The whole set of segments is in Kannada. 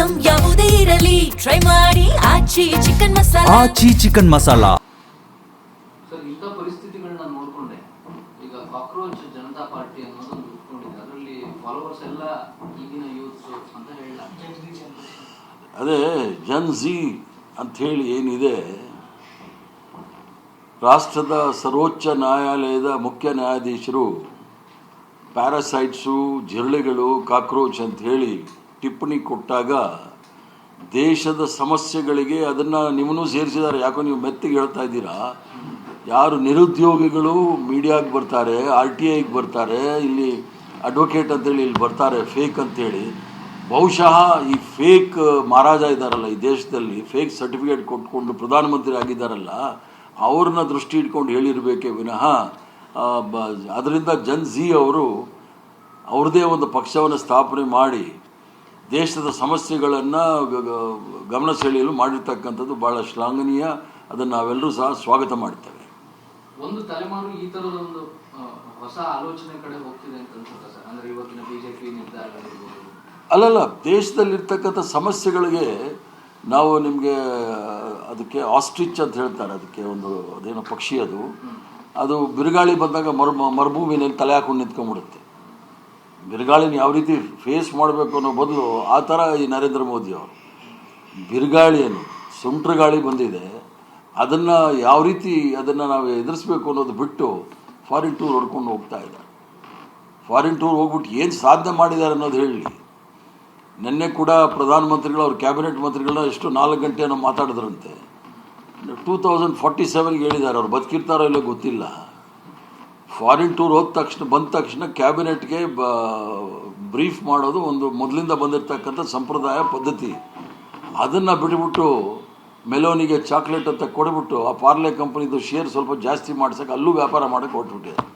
ಐಟಂ ಯಾವುದೇ ಇರಲಿ ಟ್ರೈ ಮಾಡಿ ಆಚಿ ಚಿಕನ್ ಮಸಾಲಾ. ಆಚಿ ಚಿಕನ್ ಮಸಾಲಾ. ಸರ್, ಇಂಥ ಪರಿಸ್ಥಿತಿಗಳನ್ನ ನೋಡ್ಕೊಂಡೆ ಈಗ ಕಾಕ್ರೋಚ್ ಜನತಾ ಪಾರ್ಟಿ ಅನ್ನೋದೊಂದು ಉಟ್ಕೊಂಡಿದೆ. ಅದರಲ್ಲಿ ಫಾಲೋವರ್ಸ್ ಎಲ್ಲ ಈಗಿನ ಯೂತ್ಸ್ ಅಂತ ಹೇಳ. ಅದೇ ಜನ್ ಝಿ ಅಂಥೇಳಿ ಏನಿದೆ, ರಾಷ್ಟ್ರದ ಸರ್ವೋಚ್ಚ ನ್ಯಾಯಾಲಯದ ಮುಖ್ಯ ನ್ಯಾಯಾಧೀಶರು ಪ್ಯಾರಾಸೈಟ್ಸು, ಜಿರಳೆಗಳು, ಕಾಕ್ರೋಚ್ ಅಂತ ಹೇಳಿ ಟಿಪ್ಪಣಿ ಕೊಟ್ಟಾಗ ದೇಶದ ಸಮಸ್ಯೆಗಳಿಗೆ ಅದನ್ನು ನೀವೂ ಸೇರಿಸಿದ್ದಾರೆ. ಯಾಕೋ ನೀವು ಮೆತ್ತಿಗೆ ಹೇಳ್ತಾ ಇದ್ದೀರಾ. ಯಾರು ನಿರುದ್ಯೋಗಿಗಳು ಮೀಡಿಯಾಗೆ ಬರ್ತಾರೆ, RTIಗೆ ಬರ್ತಾರೆ, ಇಲ್ಲಿ ಅಡ್ವೊಕೇಟ್ ಅಂತೇಳಿ ಇಲ್ಲಿ ಬರ್ತಾರೆ ಫೇಕ್ ಅಂತೇಳಿ. ಬಹುಶಃ ಈ ಫೇಕ್ ಮಹಾರಾಜ ಇದ್ದಾರಲ್ಲ ಈ ದೇಶದಲ್ಲಿ, ಫೇಕ್ ಸರ್ಟಿಫಿಕೇಟ್ ಕೊಟ್ಕೊಂಡು ಪ್ರಧಾನಮಂತ್ರಿ ಆಗಿದ್ದಾರಲ್ಲ, ಅವ್ರನ್ನ ದೃಷ್ಟಿ ಇಟ್ಕೊಂಡು ಹೇಳಿರಬೇಕೇ ವಿನಃ ಅದರಿಂದ ಜನ್ ಝಿ ಅವರು ಅವ್ರದ್ದೇ ಒಂದು ಪಕ್ಷವನ್ನು ಸ್ಥಾಪನೆ ಮಾಡಿ ದೇಶದ ಸಮಸ್ಯೆಗಳನ್ನು ಗಮನ ಸೆಳೆಯಲು ಮಾಡಿರ್ತಕ್ಕಂಥದ್ದು ಭಾಳ ಶ್ಲಾಘನೀಯ. ಅದನ್ನು ನಾವೆಲ್ಲರೂ ಸಹ ಸ್ವಾಗತ ಮಾಡ್ತೇವೆ. ಒಂದು ತಲೆಮಾರು ಈ ಥರದ ಒಂದು ಹೊಸ ಆಲೋಚನೆ ಕಡೆ ಹೋಗ್ತಿದೆ ಅಂತ ಅನ್ಸುತ್ತೆ ಸರ್. ಅಂದರೆ ಇವತ್ತಿನ BJP ನಿರ್ಧಾರಗಳಿರ್ಬೋದು. ಅಲ್ಲಲ್ಲ, ದೇಶದಲ್ಲಿರ್ತಕ್ಕಂಥ ಸಮಸ್ಯೆಗಳಿಗೆ ನಾವು ನಿಮಗೆ ಅದಕ್ಕೆ ಆಸ್ಟ್ರಿಚ್ ಅಂತ ಹೇಳ್ತಾರೆ, ಅದಕ್ಕೆ ಒಂದು ಅದೇನೋ ಪಕ್ಷಿ ಅದು ಬಿರುಗಾಳಿ ಬಂದಾಗ ಮರುಭೂಮಿನಲ್ಲಿ ತಲೆ ಹಾಕೊಂಡು ನಿಂತ್ಕೊಂಡ್ಬಿಡುತ್ತೆ. ಬಿರುಗಾಳಿನ ಯಾವ ರೀತಿ ಫೇಸ್ ಮಾಡಬೇಕು ಅನ್ನೋ ಬದಲು ಆ ಥರ ಈ ನರೇಂದ್ರ ಮೋದಿ ಅವರು ಬಿರುಗಾಳಿಯನ್ನು, ಸುಂಟ್ರ ಗಾಳಿ ಬಂದಿದೆ, ಅದನ್ನು ಯಾವ ರೀತಿ ಅದನ್ನು ನಾವು ಎದುರಿಸ್ಬೇಕು ಅನ್ನೋದು ಬಿಟ್ಟು ಫಾರಿನ್ ಟೂರ್ ಹೊಡ್ಕೊಂಡು ಹೋಗ್ತಾ ಇದ್ದಾರೆ. ಫಾರಿನ್ ಟೂರ್ ಹೋಗ್ಬಿಟ್ಟು ಏನು ಸಾಧನೆ ಮಾಡಿದ್ದಾರೆ ಅನ್ನೋದು ಹೇಳಿ. ನಿನ್ನೆ ಕೂಡ ಪ್ರಧಾನಮಂತ್ರಿಗಳು ಅವ್ರ ಕ್ಯಾಬಿನೆಟ್ ಮಂತ್ರಿಗಳನ್ನ ಎಷ್ಟು 4 ಗಂಟೆಯನ್ನು ಮಾತಾಡಿದ್ರಂತೆ. 2047 ಹೇಳಿದ್ದಾರೆ. ಅವ್ರು ಬದುಕಿರ್ತಾರೋ ಇಲ್ಲೋ ಗೊತ್ತಿಲ್ಲ. ಫಾರಿನ್ ಟೂರ್ ಬಂದ ತಕ್ಷಣ ಕ್ಯಾಬಿನೆಟ್ಗೆ ಬ್ರೀಫ್ ಮಾಡೋದು ಒಂದು ಮೊದಲಿಂದ ಬಂದಿರತಕ್ಕಂಥ ಸಂಪ್ರದಾಯ ಪದ್ಧತಿ. ಅದನ್ನು ಬಿಟ್ಬಿಟ್ಟು ಮೆಲೋನಿಗೆ ಚಾಕ್ಲೇಟ್ ಅಂತ ಕೊಡ್ಬಿಟ್ಟು ಆ ಪಾರ್ಲೆ ಕಂಪನಿದು ಶೇರ್ ಸ್ವಲ್ಪ ಜಾಸ್ತಿ ಮಾಡ್ಸೋಕೆ ಅಲ್ಲೂ ವ್ಯಾಪಾರ ಮಾಡೋಕ್ಕೆ ಹೊರಟ್ಬಿಟ್ಟಿದ್ದಾರೆ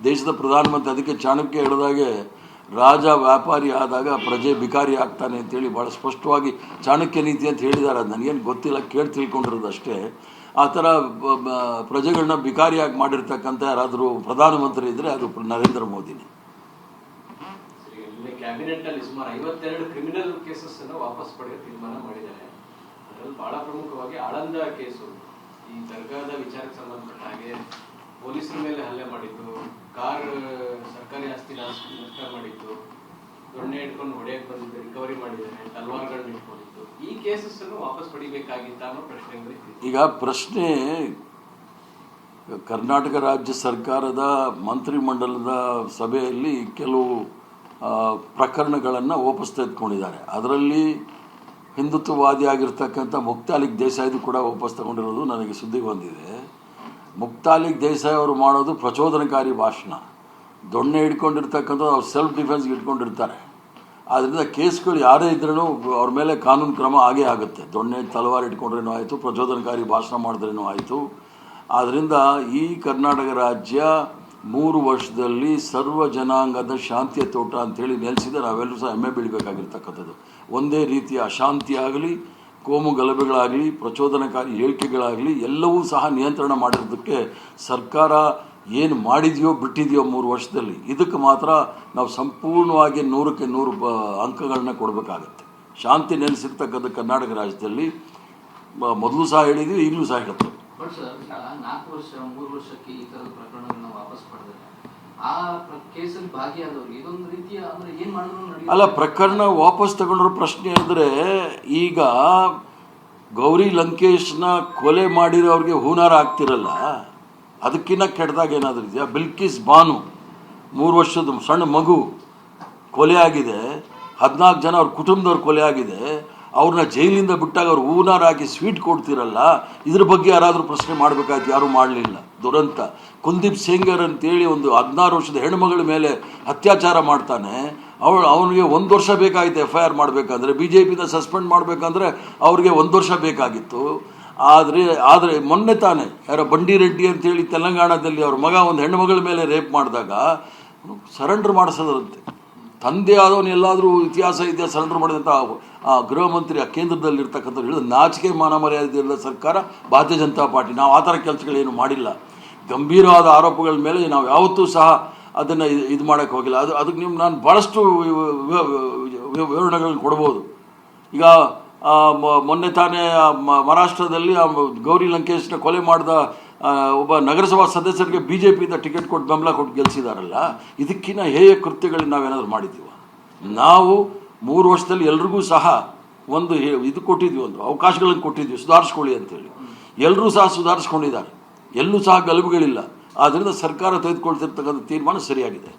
ದೇಶದ ಪ್ರಧಾನಮಂತ್ರಿ. ಅದಕ್ಕೆ ಚಾಣಕ್ಯ ಹೇಳಿದಾಗೆ ರಾಜ ವ್ಯಾಪಾರಿ ಆದಾಗ ಪ್ರಜೆ ಬಿಕಾರಿ ಆಗ್ತಾನೆ ಅಂತೇಳಿ ಭಾಳ ಸ್ಪಷ್ಟವಾಗಿ ಚಾಣಕ್ಯ ನೀತಿ ಅಂತ ಹೇಳಿದ್ದಾರೆ. ಅದು ನನಗೇನು ಗೊತ್ತಿಲ್ಲ, ಕೇಳಿ ತಿಳ್ಕೊಂಡಿರೋದು ಅಷ್ಟೇ. ಆ ಥರ ಪ್ರಜೆಗಳನ್ನ ಬಿಕಾರಿಯಾಗಿ ಮಾಡಿರ್ತಕ್ಕಂಥ ಯಾರಾದರೂ ಪ್ರಧಾನಮಂತ್ರಿ ಇದ್ದರೆ ಅದು ನರೇಂದ್ರ ಮೋದಿನೇ. ಕ್ಯಾಬಿನೆಟ್ ಅಲ್ಲಿ ಸುಮಾರು 52 ಕ್ರಿಮಿನಲ್ ಕೇಸಸ್ ಅನ್ನು ವಾಪಸ್ ಪಡೆಯಲು ತೀರ್ಮಾನ ಮಾಡಿದ್ದಾರೆ. ಅದರಲ್ಲಿ ಬಹಳ ಪ್ರಮುಖವಾಗಿ ಆಳಂದ ಕೇಸು, ಈ ದರ್ಗಾದ ವಿಚಾರಕ್ಕೆ ಸಂಬಂಧಪಟ್ಟ ಹಾಗೆ ಪೊಲೀಸರ ಮೇಲೆ ಹಲ್ಲೆ ಮಾಡಿದ್ದು, ಕಾರ್ ಸರ್ಕಾರಿ ಆಸ್ತಿ ನಷ್ಟ ಮಾಡಿದ್ದು, ದೊಣ್ಣೆ ಇಟ್ಕೊಂಡು ಹೊಡೆಯಕ್ಕೆ ಬಂದಿದ್ದು ರಿಕವರಿ ಮಾಡಿದ್ದಾರೆ, ತಲ್ವಾರ್ಗಳನ್ನ ಇಟ್ಕೊಂಡಿದ್ದು, ಈ ಕೇಸಸ್ ಅನ್ನು ವಾಪಸ್ ಪಡಿಬೇಕಾಗಿತ್ತ ಅನ್ನೋ ಪ್ರಶ್ನೆ. ಈಗ ಪ್ರಶ್ನೆ ಕರ್ನಾಟಕ ರಾಜ್ಯ ಸರ್ಕಾರದ ಮಂತ್ರಿಮಂಡಲದ ಸಭೆಯಲ್ಲಿ ಕೆಲವು ಪ್ರಕರಣಗಳನ್ನು ವಾಪಸ್ ತೆಗೆದುಕೊಂಡಿದ್ದಾರೆ. ಅದರಲ್ಲಿ ಹಿಂದುತ್ವವಾದಿ ಆಗಿರ್ತಕ್ಕಂಥ ಮುಕ್ತಾಲಿಕ್ ದೇಸಾಯಿದು ಕೂಡ ವಾಪಸ್ ತಗೊಂಡಿರೋದು ನನಗೆ ಸುದ್ದಿ ಬಂದಿದೆ. ಮುಕ್ತಾಲಿಕ್ ದೇಸಾಯಿ ಅವರು ಮಾಡೋದು ಪ್ರಚೋದನಕಾರಿ ಭಾಷಣ, ದೊಣ್ಣೆ ಇಟ್ಕೊಂಡಿರ್ತಕ್ಕಂಥದ್ದು ಅವ್ರು ಸೆಲ್ಫ್ ಡಿಫೆನ್ಸ್ಗೆ ಇಟ್ಕೊಂಡಿರ್ತಾರೆ. ಆದ್ದರಿಂದ ಕೇಸ್ಗಳು ಯಾರೇ ಇದ್ರೂ ಅವ್ರ ಮೇಲೆ ಕಾನೂನು ಕ್ರಮ ಆಗೇ ಆಗುತ್ತೆ. ದೊಣ್ಣೆ ತಲವಾರು ಇಟ್ಕೊಂಡ್ರೇನೂ ಆಯಿತು, ಪ್ರಚೋದನಕಾರಿ ಭಾಷಣ ಮಾಡಿದ್ರೇನೂ ಆಯಿತು. ಆದ್ದರಿಂದ ಈ ಕರ್ನಾಟಕ ರಾಜ್ಯ 3 ವರ್ಷದಲ್ಲಿ ಸರ್ವ ಜನಾಂಗದ ಶಾಂತಿಯ ತೋಟ ಅಂಥೇಳಿ ನೆಲೆಸಿದೆ. ನಾವೆಲ್ಲರೂ ಸಹ ಹೆಮ್ಮೆ ಬೀಳಬೇಕಾಗಿರ್ತಕ್ಕಂಥದ್ದು. ಒಂದೇ ರೀತಿಯ ಅಶಾಂತಿ ಆಗಲಿ, ಕೋಮು ಗಲಭೆಗಳಾಗಲಿ, ಪ್ರಚೋದನಕಾರಿ ಹೇಳಿಕೆಗಳಾಗಲಿ ಎಲ್ಲವೂ ಸಹ ನಿಯಂತ್ರಣ ಮಾಡಿರೋದಕ್ಕೆ ಸರ್ಕಾರ ಏನು ಮಾಡಿದೆಯೋ ಬಿಟ್ಟಿದೆಯೋ 3 ವರ್ಷದಲ್ಲಿ, ಇದಕ್ಕೆ ಮಾತ್ರ ನಾವು ಸಂಪೂರ್ಣವಾಗಿ 100ಕ್ಕೆ 100 ಅಂಕಗಳನ್ನ ಕೊಡಬೇಕಾಗತ್ತೆ. ಶಾಂತಿ ನೆಲೆಸಿರ್ತಕ್ಕಂಥ ಕರ್ನಾಟಕ ರಾಜ್ಯದಲ್ಲಿ ಮೊದಲು ಸಹ ಹೇಳಿದ್ವಿ, ಈಗಲೂ ಸಹ ಹೇಳ್ತೇವೆ. ಬಟ್ ಸರ್, 4 ವರ್ಷ 3 ವರ್ಷಕ್ಕೆ ಈ ಥರದ ಪ್ರಕರಣಗಳನ್ನ ವಾಪಸ್ ಪಡೆದರೆ ಆ ಕೇಸಲ್ಲಿ ಭಾಗಿಯಾದವ್ರಿಗೆ ಇದೊಂದು ರೀತಿಯ ಅಂದರೆ ಏನು ಮಾಡಿದ್ರು ಅಲ್ಲ, ಪ್ರಕರಣ ವಾಪಸ್ ತಗೊಂಡ್ರ ಪ್ರಶ್ನೆ ಅಂದರೆ, ಈಗ ಗೌರಿ ಲಂಕೇಶ್ನ ಕೊಲೆ ಮಾಡಿರೋರಿಗೆ ಹೂನಾರ ಆಗ್ತಿರಲ್ಲ, ಅದಕ್ಕಿಂತ ಕೆಟ್ಟದಾಗ ಏನಾದರೂ ಇದೆಯಾ? ಬಿಲ್ಕಿಸ್ ಬಾನು 3 ವರ್ಷದ ಸಣ್ಣ ಮಗು ಕೊಲೆ ಆಗಿದೆ, 14 ಜನ ಅವ್ರ ಕುಟುಂಬದವ್ರು ಕೊಲೆ ಆಗಿದೆ, ಅವ್ರನ್ನ ಜೈಲಿಂದ ಬಿಟ್ಟಾಗ ಅವ್ರು ಹೂನಾರ ಹಾಕಿ ಸ್ವೀಟ್ ಕೊಡ್ತಿರಲ್ಲ, ಇದ್ರ ಬಗ್ಗೆ ಯಾರಾದರೂ ಪ್ರಶ್ನೆ ಮಾಡಬೇಕಾಯ್ತು, ಯಾರೂ ಮಾಡಲಿಲ್ಲ. ದುರಂತ. ಕುಲ್ದೀಪ್ ಸೆಂಗರ್ ಅಂತೇಳಿ ಒಂದು 16 ವರ್ಷದ ಹೆಣ್ಮಗಳ ಮೇಲೆ ಅತ್ಯಾಚಾರ ಮಾಡ್ತಾನೆ, ಅವನಿಗೆ 1 ವರ್ಷ ಬೇಕಾಗಿತ್ತು FIR ಮಾಡಬೇಕಂದ್ರೆ, BJPನ ಸಸ್ಪೆಂಡ್ ಮಾಡಬೇಕಂದ್ರೆ ಅವ್ರಿಗೆ 1 ವರ್ಷ ಬೇಕಾಗಿತ್ತು. ಆದರೆ ಮೊನ್ನೆ ತಾನೇ ಯಾರೋ ಬಂಡಿ ರೆಡ್ಡಿ ಅಂತೇಳಿ ತೆಲಂಗಾಣದಲ್ಲಿ ಅವ್ರ ಮಗ ಒಂದು ಹೆಣ್ಣುಮಗಳ ಮೇಲೆ ರೇಪ್ ಮಾಡಿದಾಗ ಸರೆಂಡರ್ ಮಾಡಿಸೋದ್ರಂತೆ. ತಂದೆ ಆದವನು ಎಲ್ಲಾದರೂ ಇತಿಹಾಸ ಇದೆಯಾ ಸರೆಂಡರ್ ಮಾಡಿದಂಥ ಗೃಹ ಮಂತ್ರಿ ಆ ಕೇಂದ್ರದಲ್ಲಿರ್ತಕ್ಕಂಥವ್ರು ಹೇಳಿದ ನಾಚಿಕೆ ಮಾನ ಮರ್ಯಾದೆ ಇರೋ ಸರ್ಕಾರ ಭಾರತೀಯ ಜನತಾ ಪಾರ್ಟಿ. ನಾವು ಆ ಥರ ಕೆಲಸಗಳೇನು ಮಾಡಿಲ್ಲ. ಗಂಭೀರವಾದ ಆರೋಪಗಳ ಮೇಲೆ ನಾವು ಯಾವತ್ತೂ ಸಹ ಅದನ್ನು ಇದು ಮಾಡೋಕ್ಕೆ ಹೋಗಿಲ್ಲ. ಅದಕ್ಕೆ ನಾನು ಭಾಳಷ್ಟು ವಿವರಣೆಗಳನ್ನ ಕೊಡ್ಬೋದು. ಈಗ ಮೊನ್ನೆ ತಾನೇ ಮಹಾರಾಷ್ಟ್ರದಲ್ಲಿ ಗೌರಿ ಲಂಕೇಶ್ನ ಕೊಲೆ ಮಾಡಿದ ಒಬ್ಬ ನಗರಸಭಾ ಸದಸ್ಯರಿಗೆ BJPಯಿಂದ ಟಿಕೆಟ್ ಕೊಟ್ಟು ಬೆಂಬಲ ಕೊಟ್ಟು ಗೆಲ್ಲಿಸಿದಾರಲ್ಲ. ಇದಕ್ಕಿಂತ ಹೇಯ ಕೃತ್ಯಗಳನ್ನ ನಾವೇನಾದರೂ ಮಾಡಿದ್ದೀವ? ನಾವು 3 ವರ್ಷದಲ್ಲಿ ಎಲ್ರಿಗೂ ಸಹ ಒಂದು ಇದು ಕೊಟ್ಟಿದ್ವಿ, ಒಂದು ಅವಕಾಶಗಳನ್ನು ಕೊಟ್ಟಿದ್ವಿ, ಸುಧಾರಿಸ್ಕೊಳ್ಳಿ ಅಂತೇಳಿ. ಎಲ್ಲರೂ ಸಹ ಸುಧಾರಿಸ್ಕೊಂಡಿದ್ದಾರೆ, ಎಲ್ಲೂ ಸಹ ಗಲಭೆಗಳಿಲ್ಲ. ಆದ್ದರಿಂದ ಸರ್ಕಾರ ತೆಗೆದುಕೊಳ್ತಿರ್ತಕ್ಕಂಥ ತೀರ್ಮಾನ ಸರಿಯಾಗಿದೆ.